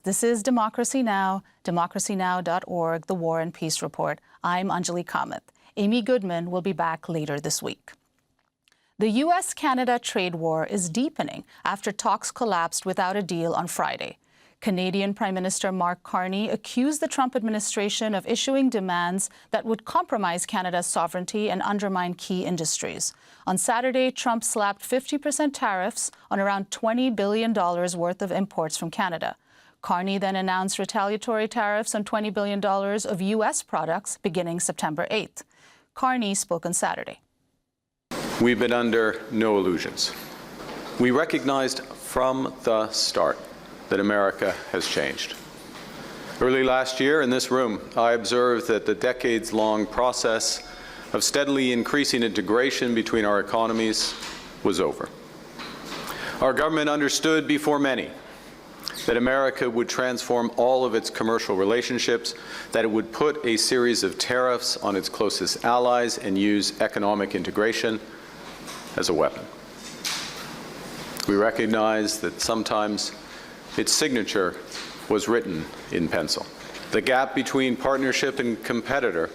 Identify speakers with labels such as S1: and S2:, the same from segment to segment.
S1: This is Democracy Now!, democracynow.org, The War and Peace Report. I'm Anjali Kamath. Amy Goodman will be back later this week. The U.S. Canada trade war is deepening after talks collapsed without a deal on Friday. Canadian Prime Minister Mark Carney accused the Trump administration of issuing demands that would compromise Canada's sovereignty and undermine key industries. On Saturday, Trump slapped 50% tariffs on around $20 billion worth of imports from Canada. Carney then announced retaliatory tariffs on $20 billion of U.S. products beginning September 8th. Carney spoke on Saturday.
S2: We've been under no illusions. We recognized from the start that America has changed. Early last year in this room, I observed that the decades-long process of steadily increasing integration between our economies was over. Our government understood before many that America would transform all of its commercial relationships, that it would put a series of tariffs on its closest allies and use economic integration as a weapon. We recognize that sometimes its signature was written in pencil. The gap between partnership and competitor,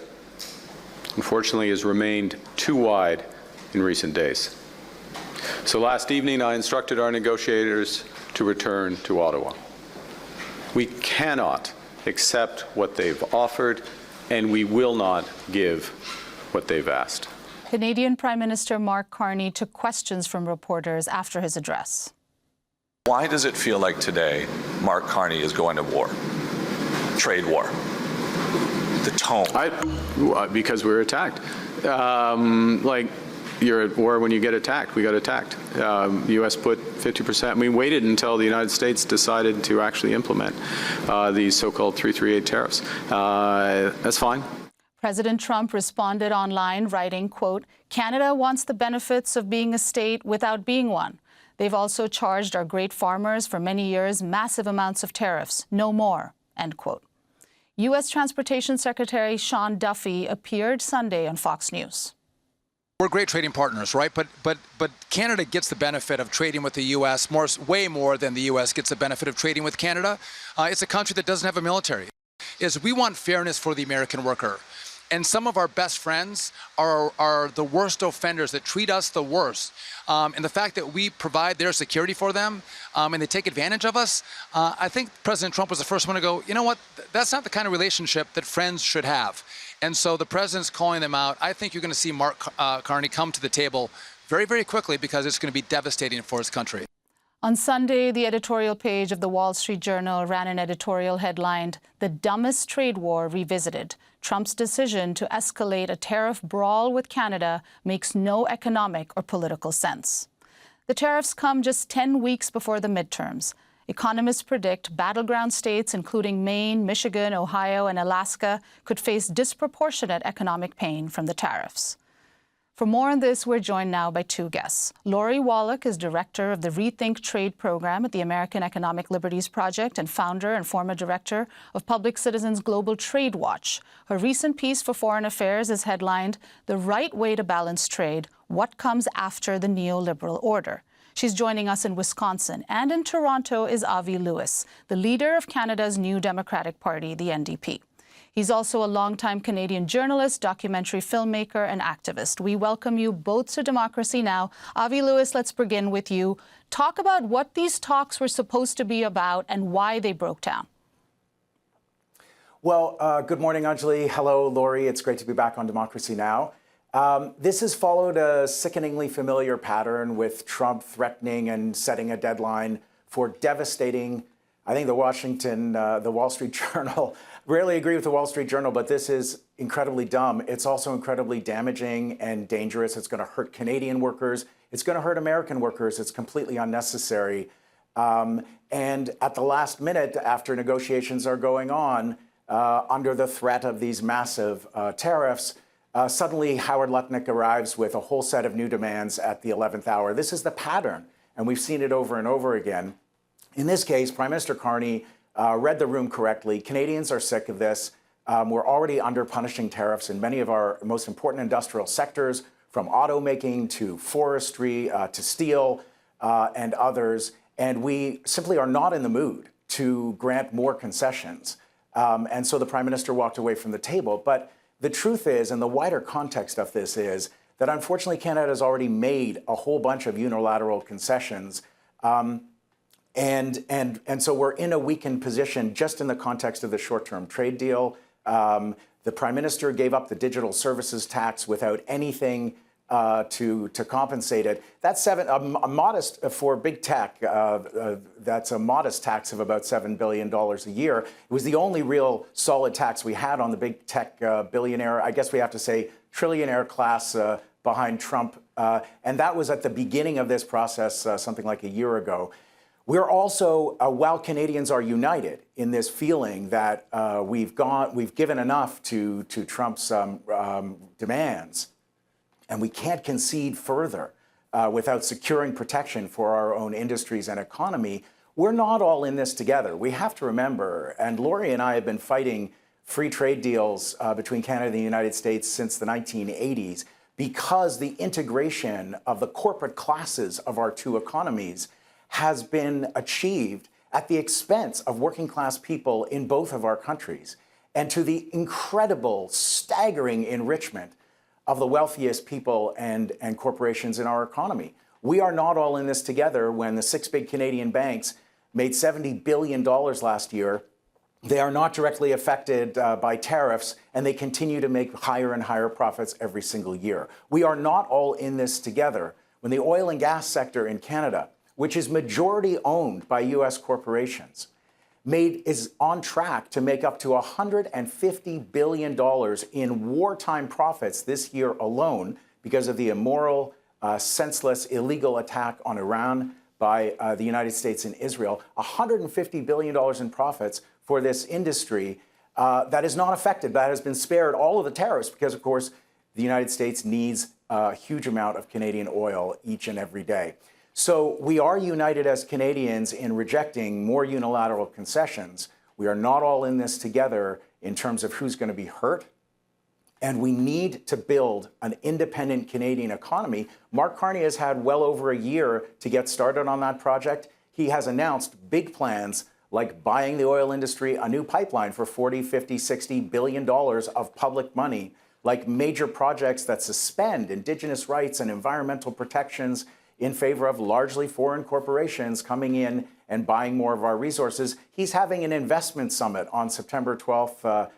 S2: unfortunately, has remained too wide in recent days. So last evening, I instructed our negotiators to return to Ottawa. We cannot accept what they've offered, and we will not give what they've asked.
S1: Canadian Prime Minister Mark Carney took questions from reporters after his address.
S3: Why does it feel like today Mark Carney is going to war? Trade war. The tone.
S2: Because we were attacked. Like you're at war when you get attacked. We got attacked. The U.S. put 50%. We waited until the United States decided to actually implement these so-called 338 tariffs. That's fine.
S1: President Trump responded online, writing, quote, "Canada wants the benefits of being a state without being one. They've also charged our great farmers for many years massive amounts of tariffs. No more," end quote. U.S. Transportation Secretary Sean Duffy appeared Sunday on Fox News.
S4: We're great trading partners, right? But Canada gets the benefit of trading with the U.S. way more than the U.S. gets the benefit of trading with Canada. It's a country that doesn't have a military. We want fairness for the American worker. And some of our best friends are the worst offenders that treat us the worst. And the fact that we provide their security for them and they take advantage of us, I think President Trump was the first one to go, you know what, that's not the kind of relationship that friends should have. And so the president's calling them out. I think you're going to see Mark Carney come to the table very, very quickly because it's going to be devastating for his country.
S1: On Sunday, the editorial page of the Wall Street Journal ran an editorial headlined, "The Dumbest Trade War Revisited. Trump's decision to escalate a tariff brawl with Canada makes no economic or political sense." The tariffs come just 10 weeks before the midterms. Economists predict battleground states, including Maine, Michigan, Ohio, and Alaska, could face disproportionate economic pain from the tariffs. For more on this, we're joined now by two guests. Lori Wallach is director of the Rethink Trade program at the American Economic Liberties Project and founder and former director of Public Citizens Global Trade Watch. Her recent piece for Foreign Affairs is headlined, "The Right Way to Balance Trade, What Comes After the Neoliberal Order." She's joining us in Wisconsin. And in Toronto is Avi Lewis, the leader of Canada's New Democratic Party, the NDP. He's also a longtime Canadian journalist, documentary filmmaker, and activist. We welcome you both to Democracy Now! Avi Lewis, let's begin with you. Talk about what these talks were supposed to be about and why they broke down.
S5: Well, good morning, Anjali. Hello, Lori. It's great to be back on Democracy Now! This has followed a sickeningly familiar pattern with Trump threatening and setting a deadline for devastating. I think the Wall Street Journal, rarely agree with the Wall Street Journal, but this is incredibly dumb. It's also incredibly damaging and dangerous. It's going to hurt Canadian workers. It's going to hurt American workers. It's completely unnecessary. And at the last minute, after negotiations are going on, under the threat of these massive tariffs, suddenly Howard Lutnick arrives with a whole set of new demands at the 11th hour. This is the pattern, and we've seen it over and over again. In this case, Prime Minister Carney read the room correctly. Canadians are sick of this. We're already under punishing tariffs in many of our most important industrial sectors, from automaking to forestry to steel and others. And we simply are not in the mood to grant more concessions. And so the Prime Minister walked away from the table. But the truth is, and the wider context of this is, that unfortunately Canada has already made a whole bunch of unilateral concessions. And so we're in a weakened position just in the context of the short-term trade deal. The Prime Minister gave up the digital services tax without anything to compensate it. That's a modest, for big tech, that's a modest tax of about $7 billion a year. It was the only real solid tax we had on the big tech billionaire, I guess we have to say trillionaire class behind Trump. And that was at the beginning of this process, something like a year ago. We're also, while Canadians are united in this feeling that we've given enough to Trump's demands, and we can't concede further without securing protection for our own industries and economy, we're not all in this together. We have to remember, and Laurie and I have been fighting free trade deals between Canada and the United States since the 1980s because the integration of the corporate classes of our two economies has been achieved at the expense of working class people in both of our countries and to the incredible, staggering enrichment of the wealthiest people and corporations in our economy. We are not all in this together. When the 6 big Canadian banks made $70 billion last year, they are not directly affected by tariffs, and they continue to make higher and higher profits every single year. We are not all in this together when the oil and gas sector in Canada, which is majority owned by U.S. corporations, is on track to make up to $150 billion in wartime profits this year alone because of the immoral, senseless, illegal attack on Iran by the United States and Israel. $150 billion in profits for this industry that is not affected, that has been spared all of the tariffs because, of course, the United States needs a huge amount of Canadian oil each and every day. So we are united as Canadians in rejecting more unilateral concessions. We are not all in this together in terms of who's going to be hurt. And we need to build an independent Canadian economy. Mark Carney has had well over a year to get started on that project. He has announced big plans like buying the oil industry a new pipeline for $40, $50, $60 billion of public money, like major projects that suspend Indigenous rights and environmental protections in favor of largely foreign corporations coming in and buying more of our resources. He's having an investment summit on September 12th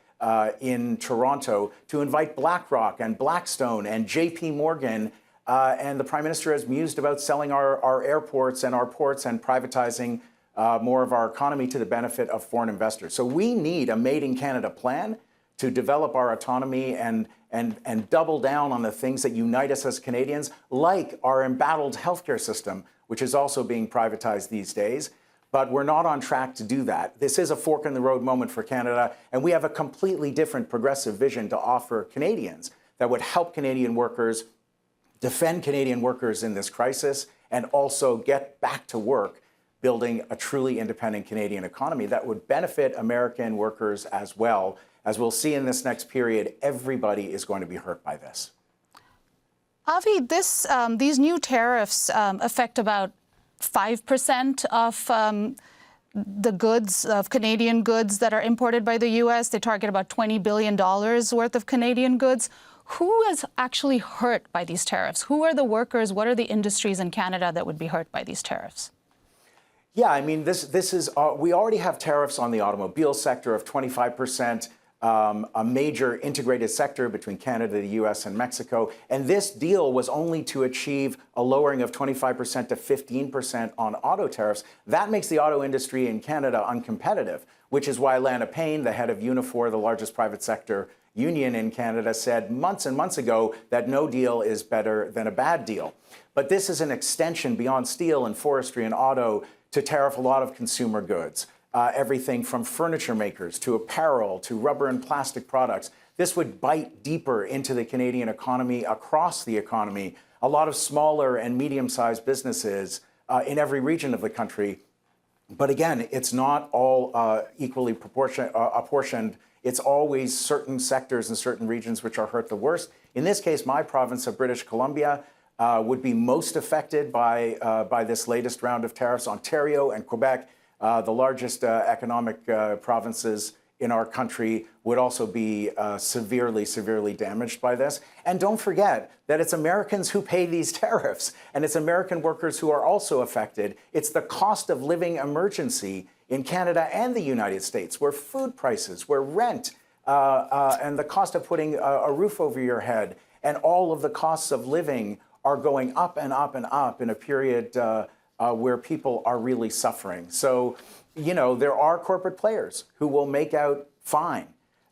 S5: in Toronto to invite BlackRock and Blackstone and JP Morgan. And the Prime Minister has mused about selling our airports and our ports and privatizing more of our economy to the benefit of foreign investors. So we need a Made in Canada plan to develop our autonomy and double down on the things that unite us as Canadians, like our embattled healthcare system, which is also being privatized these days. But we're not on track to do that. This is a fork in the road moment for Canada, and we have a completely different progressive vision to offer Canadians that would help Canadian workers, defend Canadian workers in this crisis, and also get back to work building a truly independent Canadian economy that would benefit American workers as well. As we'll see in this next period, everybody is going to be hurt by this.
S1: Avi, these new tariffs affect about 5% of the goods, of Canadian goods that are imported by the U.S. They target about $20 billion worth of Canadian goods. Who is actually hurt by these tariffs? Who are the workers? What are the industries in Canada that would be hurt by these tariffs?
S5: Yeah, I mean, this is we already have tariffs on the automobile sector of 25%. A major integrated sector between Canada, the U.S., and Mexico. And this deal was only to achieve a lowering of 25% to 15% on auto tariffs. That makes the auto industry in Canada uncompetitive, which is why Lana Payne, the head of Unifor, the largest private sector union in Canada, said months and months ago that no deal is better than a bad deal. But this is an extension beyond steel and forestry and auto to tariff a lot of consumer goods. Everything from furniture makers to apparel to rubber and plastic products. This would bite deeper into the Canadian economy, across the economy. A lot of smaller and medium-sized businesses in every region of the country. But again, it's not all equally apportioned. It's always certain sectors and certain regions which are hurt the worst. In this case, my province of British Columbia would be most affected by this latest round of tariffs. Ontario and Quebec The largest economic provinces in our country would also be severely damaged by this. And don't forget that it's Americans who pay these tariffs, and it's American workers who are also affected. It's the cost of living emergency in Canada and the United States, where food prices, where rent, and the cost of putting a roof over your head, and all of the costs of living are going up and up and up in a period where people are really suffering. So, you know, there are corporate players who will make out fine,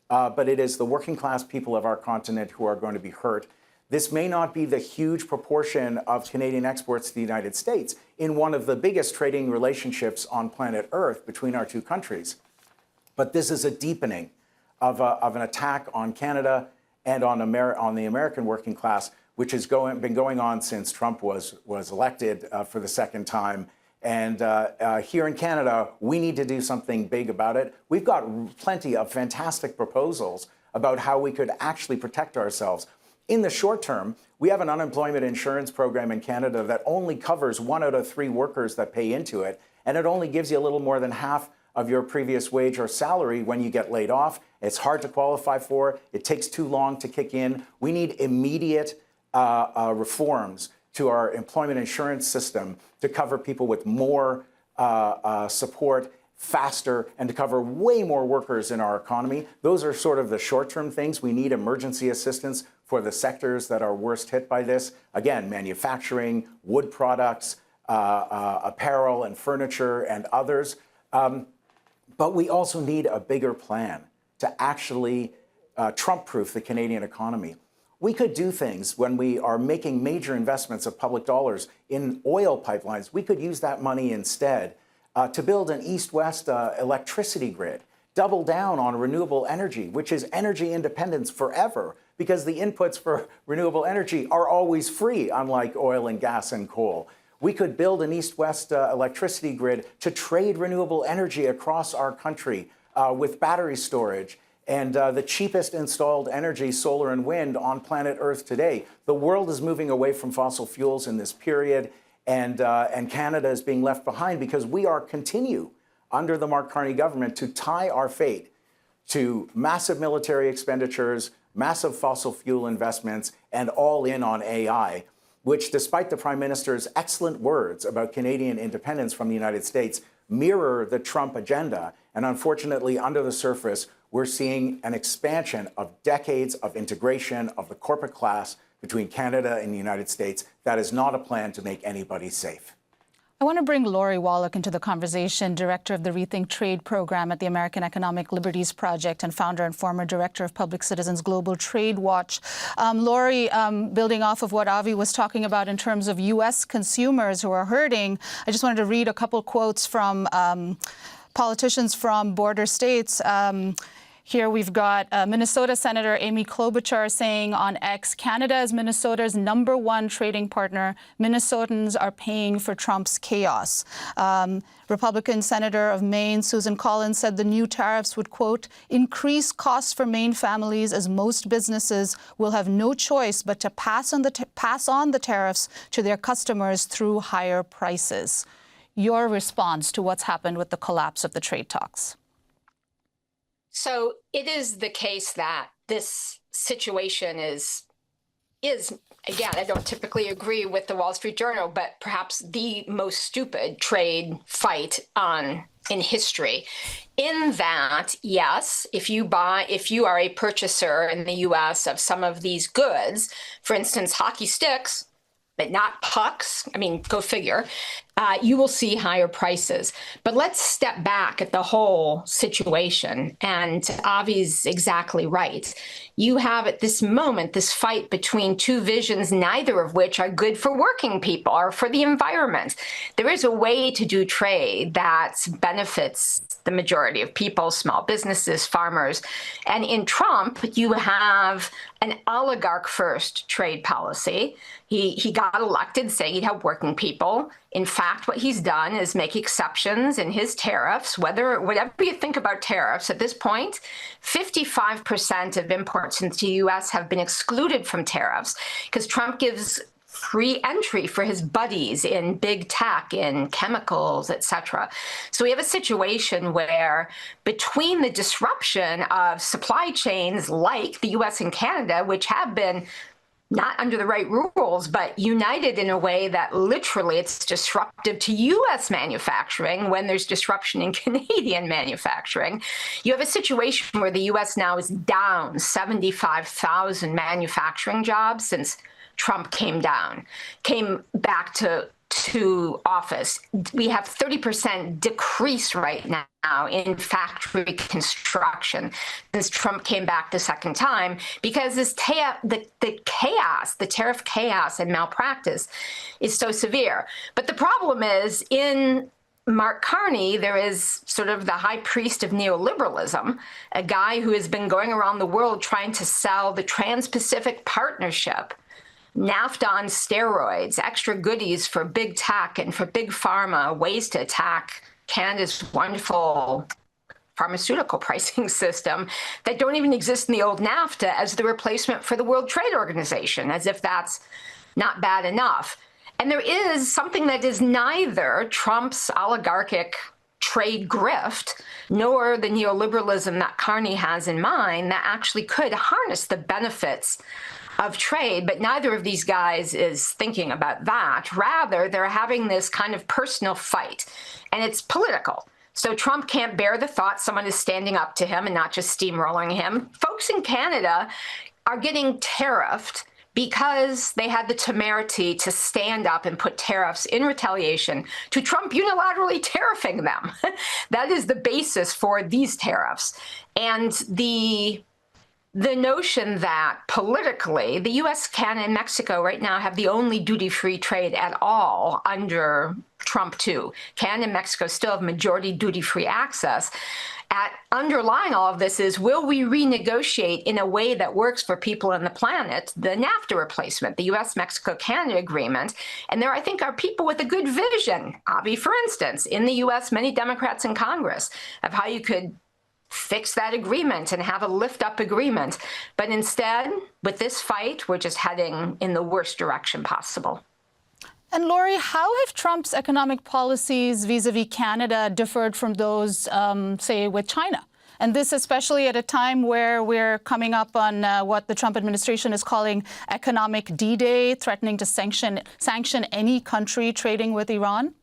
S5: but it is the working class people of our continent who are going to be hurt. This may not be the huge proportion of Canadian exports to the United States in one of the biggest trading relationships on planet Earth between our two countries, but this is a deepening of an attack on Canada and on the American working class, which has been going on since Trump was elected for the second time. And here in Canada, we need to do something big about it. We've got plenty of fantastic proposals about how we could actually protect ourselves. In the short term, we have an unemployment insurance program in Canada that only covers 1 out of 3 workers that pay into it, and it only gives you a little more than half of your previous wage or salary when you get laid off. It's hard to qualify for. It takes too long to kick in. We need immediate reforms to our employment insurance system to cover people with more support faster and to cover way more workers in our economy. Those are sort of the short-term things. We need emergency assistance for the sectors that are worst hit by this. Again, manufacturing, wood products, apparel and furniture and others. But we also need a bigger plan to actually Trump-proof the Canadian economy. We could do things when we are making major investments of public dollars in oil pipelines. We could use that money instead to build an east-west electricity grid, double down on renewable energy, which is energy independence forever, because the inputs for renewable energy are always free, unlike oil and gas and coal. We could build an east-west electricity grid to trade renewable energy across our country with battery storage and the cheapest installed energy, solar and wind, on planet Earth today. The world is moving away from fossil fuels in this period, and Canada is being left behind because we continue under the Mark Carney government to tie our fate to massive military expenditures, massive fossil fuel investments, and all in on AI, which, despite the Prime Minister's excellent words about Canadian independence from the United States, mirror the Trump agenda. And unfortunately, under the surface, we're seeing an expansion of decades of integration of the corporate class between Canada and the United States. That is not a plan to make anybody safe.
S1: I want to bring Lori Wallach into the conversation, director of the Rethink Trade program at the American Economic Liberties Project and founder and former director of Public Citizens Global Trade Watch. Lori, building off of what Avi was talking about in terms of U.S. consumers who are hurting, I just wanted to read a couple quotes from politicians from border states. Here we've got Minnesota Senator Amy Klobuchar saying on X, Canada is Minnesota's #1 trading partner. Minnesotans are paying for Trump's chaos. Republican Senator of Maine, Susan Collins, said the new tariffs would, quote, increase costs for Maine families as most businesses will have no choice but to pass on the tariffs to their customers through higher prices. Your response to what's happened with the collapse of the trade talks?
S6: So it is the case that this situation is again, I don't typically agree with the Wall Street Journal, but perhaps the most stupid trade fight in history. In that, yes, if you are a purchaser in the US of some of these goods, for instance, hockey sticks, but not pucks, I mean, go figure, you will see higher prices. But let's step back at the whole situation. And Avi's exactly right. You have at this moment this fight between two visions, neither of which are good for working people or for the environment. There is a way to do trade that benefits the majority of people, small businesses, farmers. And in Trump, you have an oligarch-first trade policy. He got elected saying he'd help working people. In fact, what he's done is make exceptions in his tariffs. Whatever you think about tariffs, at this point, 55% of imports into the U.S. have been excluded from tariffs because Trump gives free entry for his buddies in big tech, in chemicals, et cetera. So we have a situation where between the disruption of supply chains like the U.S. and Canada, which have been not under the right rules, but united in a way that literally it's disruptive to U.S. manufacturing when there's disruption in Canadian manufacturing. You have a situation where the U.S. now is down 75,000 manufacturing jobs since Trump came back to office. We have 30% decrease right now in factory construction since Trump came back the second time, because this the chaos, the tariff chaos and malpractice is so severe. But the problem is, in Mark Carney, there is sort of the high priest of neoliberalism, a guy who has been going around the world trying to sell the Trans-Pacific Partnership, NAFTA on steroids, extra goodies for big tech and for big pharma, ways to attack Canada's wonderful pharmaceutical pricing system that don't even exist in the old NAFTA as the replacement for the World Trade Organization, as if that's not bad enough. And there is something that is neither Trump's oligarchic trade grift nor the neoliberalism that Carney has in mind that actually could harness the benefits of trade, but neither of these guys is thinking about that. Rather, they're having this kind of personal fight, and it's political. So Trump can't bear the thought someone is standing up to him and not just steamrolling him. Folks in Canada are getting tariffed because they had the temerity to stand up and put tariffs in retaliation to Trump unilaterally tariffing them. That is the basis for these tariffs. And the notion that politically, the U.S., Canada, and Mexico right now have the only duty-free trade at all under Trump too. Canada and Mexico still have majority duty-free access. Underlying all of this is, will we renegotiate in a way that works for people on the planet the NAFTA replacement, the U.S., Mexico, Canada agreement? And there, I think, are people with a good vision, Avi, for instance, in the U.S., many Democrats in Congress, of how you could fix that agreement and have a lift-up agreement. But instead, with this fight, we're just heading in the worst direction possible.
S1: And Lori, how have Trump's economic policies vis-a-vis Canada differed from those, say, with China? And this especially at a time where we're coming up on what the Trump administration is calling economic D-Day, threatening to sanction any country trading with Iran?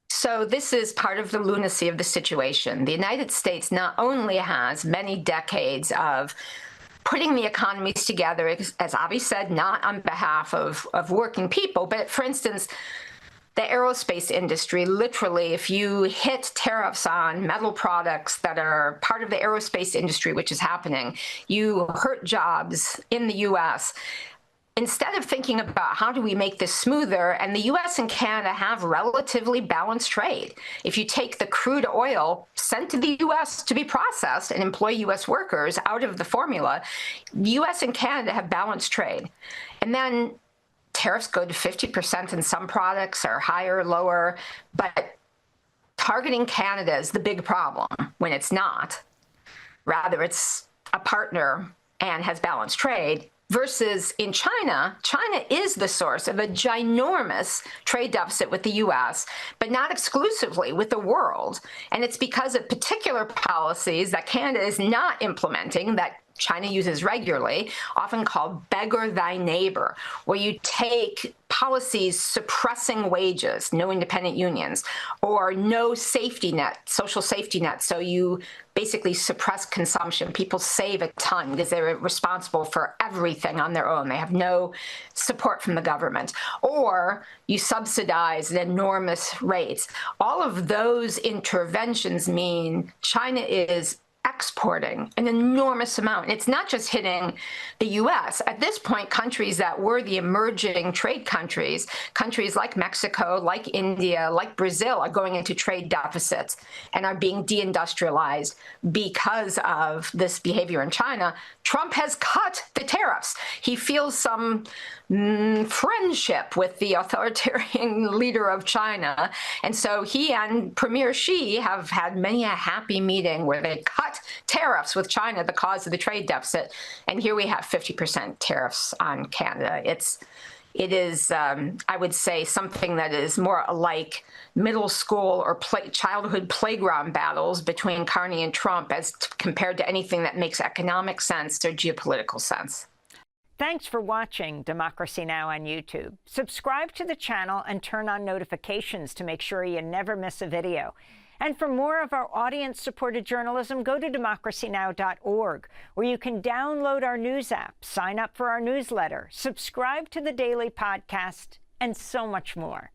S6: So this is part of the lunacy of the situation. The United States not only has many decades of putting the economies together, as Avi said, not on behalf of working people, but for instance, the aerospace industry, literally, if you hit tariffs on metal products that are part of the aerospace industry, which is happening, you hurt jobs in the U.S. Instead of thinking about how do we make this smoother, and the U.S. and Canada have relatively balanced trade. If you take the crude oil sent to the U.S. to be processed and employ U.S. workers out of the formula, the U.S. and Canada have balanced trade. And then tariffs go to 50% in some products, or higher or lower, but targeting Canada is the big problem when it's not. Rather, it's a partner and has balanced trade. Versus in China, China is the source of a ginormous trade deficit with the U.S., but not exclusively with the world. And it's because of particular policies that Canada is not implementing that China uses regularly, often called beggar thy neighbor, where you take policies suppressing wages, no independent unions, or no safety net, social safety net. So you basically suppress consumption. People save a ton because they're responsible for everything on their own. They have no support from the government. Or you subsidize at enormous rates. All of those interventions mean China is exporting an enormous amount. It's not just hitting the U.S. At this point, countries that were the emerging trade countries, countries like Mexico, like India, like Brazil, are going into trade deficits and are being deindustrialized because of this behavior in China. Trump has cut the tariffs. He feels some friendship with the authoritarian leader of China. And so he and Premier Xi have had many a happy meeting where they cut tariffs with China, the cause of the trade deficit. And here we have 50% tariffs on Canada. It is, I would say, something that is more like middle school or childhood playground battles between Carney and Trump as compared to anything that makes economic sense or geopolitical sense.
S7: Thanks for watching Democracy Now! On YouTube. Subscribe to the channel and turn on notifications to make sure you never miss a video. And for more of our audience-supported journalism, go to democracynow.org, where you can download our news app, sign up for our newsletter, subscribe to the daily podcast, and so much more.